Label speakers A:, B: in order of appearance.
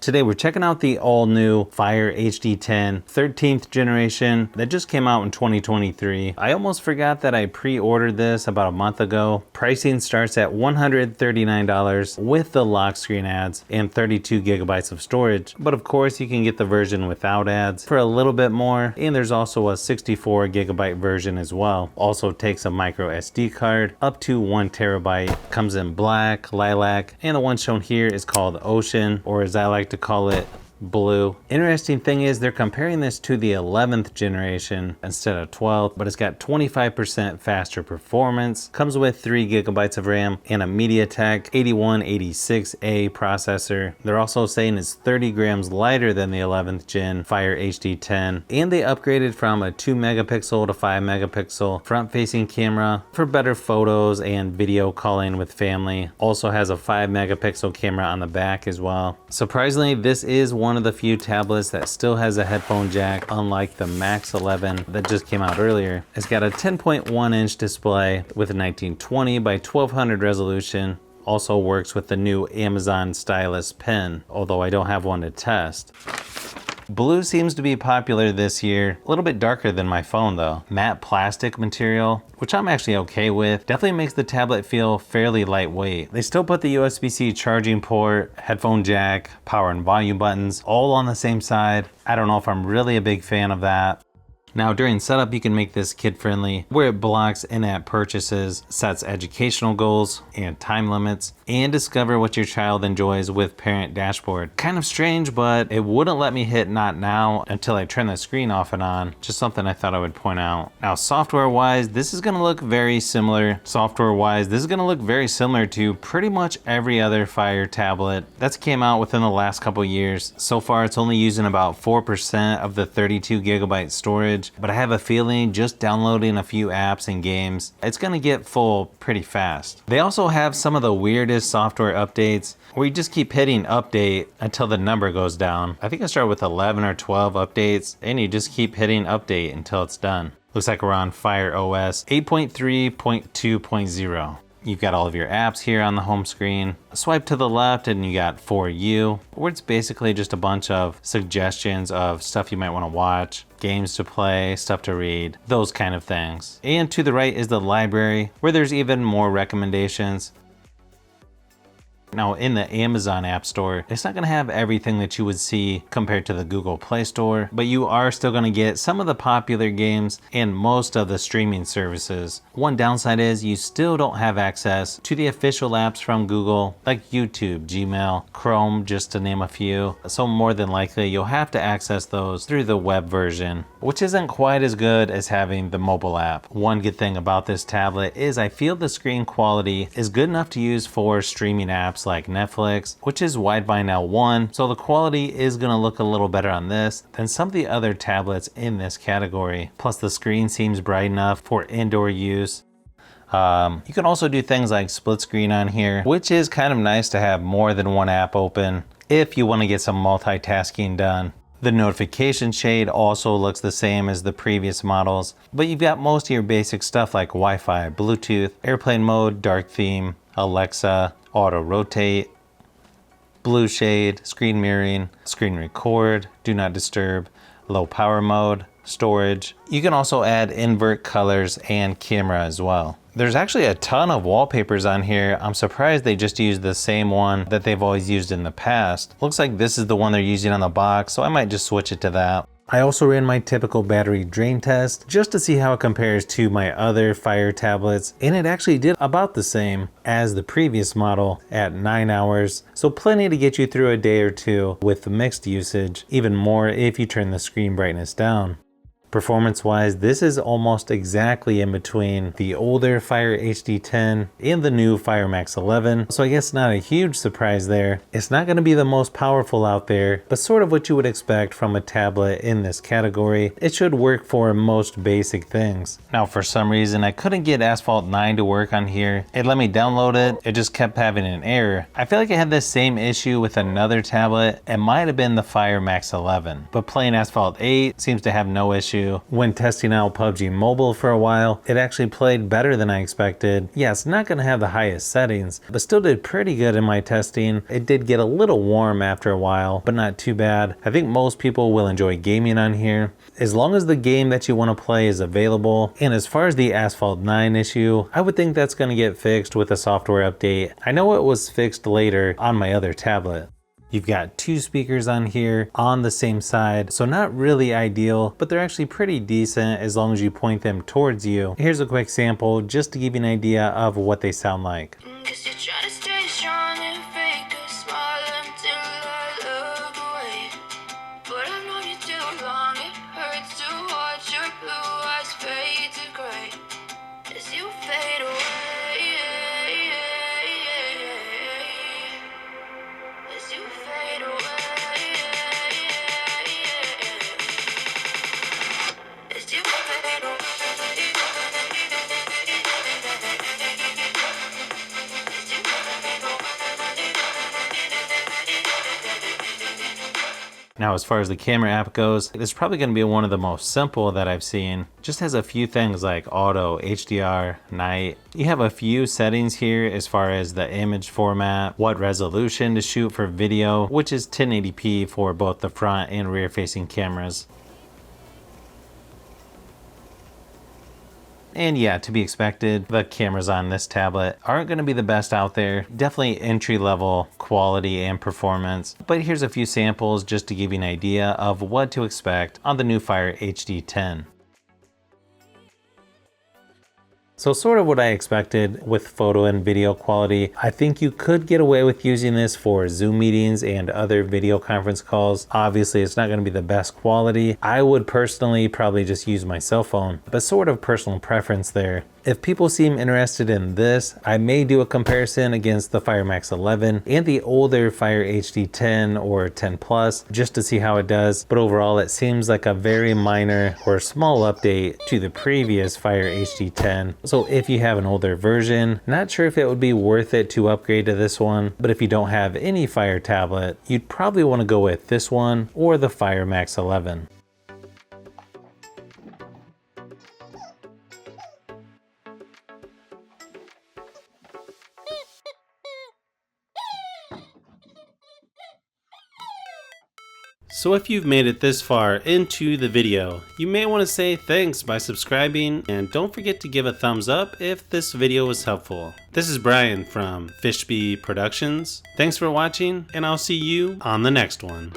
A: Today we're checking out the all-new Fire HD10 13th generation that just came out in 2023. I almost forgot that I pre-ordered this about a month ago. Pricing starts at $139 with the lock screen ads and 32 gigabytes of storage. But of course you can get the version without ads for a little bit more, and there's also a 64 gigabyte version as well. Also takes a micro SD card up to 1 terabyte. Comes in black, lilac, and the one shown here is called Ocean, or as I like to call it, blue. Interesting thing is they're comparing this to the 11th generation instead of 12th, but it's got 25% faster performance, comes with 3 gigabytes of RAM and a MediaTek 8186A processor. They're also saying it's 30 grams lighter than the 11th gen Fire HD10, and they upgraded from a 2 megapixel to 5 megapixel front facing camera for better photos and video calling with family. Also has a 5 megapixel camera on the back as well. Surprisingly, this is one of the few tablets that still has a headphone jack, unlike the Max 11 that just came out earlier. It's got a 10.1 inch display with a 1920 by 1200 resolution. Also works with the new Amazon Stylus Pen, although I don't have one to test. Blue seems to be popular this year. A little bit darker than my phone though. Matte plastic material, which I'm actually okay with. Definitely makes the tablet feel fairly lightweight. They still put the USB-C charging port, headphone jack, power and volume buttons all on the same side. I don't know if I'm really a big fan of that. Now during setup, you can make this kid-friendly where it blocks in-app purchases, sets educational goals and time limits, and discover what your child enjoys with Parent Dashboard. Kind of strange, but it wouldn't let me hit not now until I turn the screen off and on. Just something I thought I would point out. Now software-wise, this is gonna look very similar. Software-wise, this is gonna look very similar to pretty much every other Fire tablet that's came out within the last couple years. So far, it's only using about 4% of the 32 gigabyte storage, but I have a feeling just downloading a few apps and games, it's gonna get full pretty fast. They also have some of the weirdest software updates where you just keep hitting update until the number goes down. I think I started with 11 or 12 updates, and you just keep hitting update until it's done. Looks like we're on Fire OS 8.3.2.0. You've got all of your apps here on the home screen. Swipe to the left and you got For You, where it's basically just a bunch of suggestions of stuff you might want to watch, games to play, stuff to read, those kind of things. And to the right is the library, where there's even more recommendations. Now in the Amazon App Store, it's not gonna have everything that you would see compared to the Google Play Store, but you are still gonna get some of the popular games and most of the streaming services. One downside is you still don't have access to the official apps from Google, like YouTube, Gmail, Chrome, just to name a few. So more than likely you'll have to access those through the web version, which isn't quite as good as having the mobile app. One good thing about this tablet is I feel the screen quality is good enough to use for streaming apps like Netflix, which is wideband L1, so the quality is going to look a little better on this than some of the other tablets in this category. Plus the screen seems bright enough for indoor use. You can also do things like split screen on here, which is kind of nice to have more than one app open if you want to get some multitasking done. The notification shade also looks the same as the previous models, but you've got most of your basic stuff like Wi-Fi, Bluetooth, airplane mode, dark theme, Alexa, auto rotate, blue shade, screen mirroring, screen record, do not disturb, low power mode, storage. You can also add invert colors and camera as well. There's actually a ton of wallpapers on here. I'm surprised they just used the same one that they've always used in the past. Looks like this is the one they're using on the box, so I might just switch it to that. I also ran my typical battery drain test just to see how it compares to my other Fire tablets, and it actually did about the same as the previous model at 9 hours. So plenty to get you through a day or two with the mixed usage, even more if you turn the screen brightness down. Performance-wise, this is almost exactly in between the older Fire HD10 and the new Fire Max 11, so I guess not a huge surprise there. It's not going to be the most powerful out there, but sort of what you would expect from a tablet in this category. It should work for most basic things. Now for some reason I couldn't get Asphalt 9 to work on here. It let me download it, it just kept having an error. I feel like I had this same issue with another tablet. It might have been the Fire Max 11, but playing Asphalt 8 seems to have no issue. issue. When testing out PUBG Mobile for a while, it actually played better than I expected. Yeah, it's not going to have the highest settings, but still did pretty good in my testing. It did get a little warm after a while, but not too bad. I think most people will enjoy gaming on here, as long as the game that you want to play is available. And as far as the Asphalt 9 issue, I would think that's going to get fixed with a software update. I know it was fixed later on my other tablet. You've got 2 speakers on here on the same side, so not really ideal, but they're actually pretty decent as long as you point them towards you. Here's a quick sample just to give you an idea of what they sound like. Now, as far as the camera app goes, it's probably going to be one of the most simple that I've seen. Just has a few things like auto, HDR, night. You have a few settings here as far as the image format, what resolution to shoot for video, which is 1080p for both the front and rear facing cameras. And yeah, to be expected, the cameras on this tablet aren't going to be the best out there. Definitely entry level quality and performance. But here's a few samples just to give you an idea of what to expect on the new Fire HD10. So sort of what I expected with photo and video quality. I think you could get away with using this for Zoom meetings and other video conference calls. Obviously, it's not going to be the best quality. I would personally probably just use my cell phone, but sort of personal preference there. If people seem interested in this, I may do a comparison against the Fire Max 11 and the older Fire HD 10 or 10 Plus just to see how it does. But overall, it seems like a very minor or small update to the previous Fire HD 10. So if you have an older version, not sure if it would be worth it to upgrade to this one. But if you don't have any Fire tablet, you'd probably want to go with this one or the Fire Max 11. So if you've made it this far into the video, you may want to say thanks by subscribing, and don't forget to give a thumbs up if this video was helpful. This is Brian from Fishbee Productions. Thanks for watching, and I'll see you on the next one.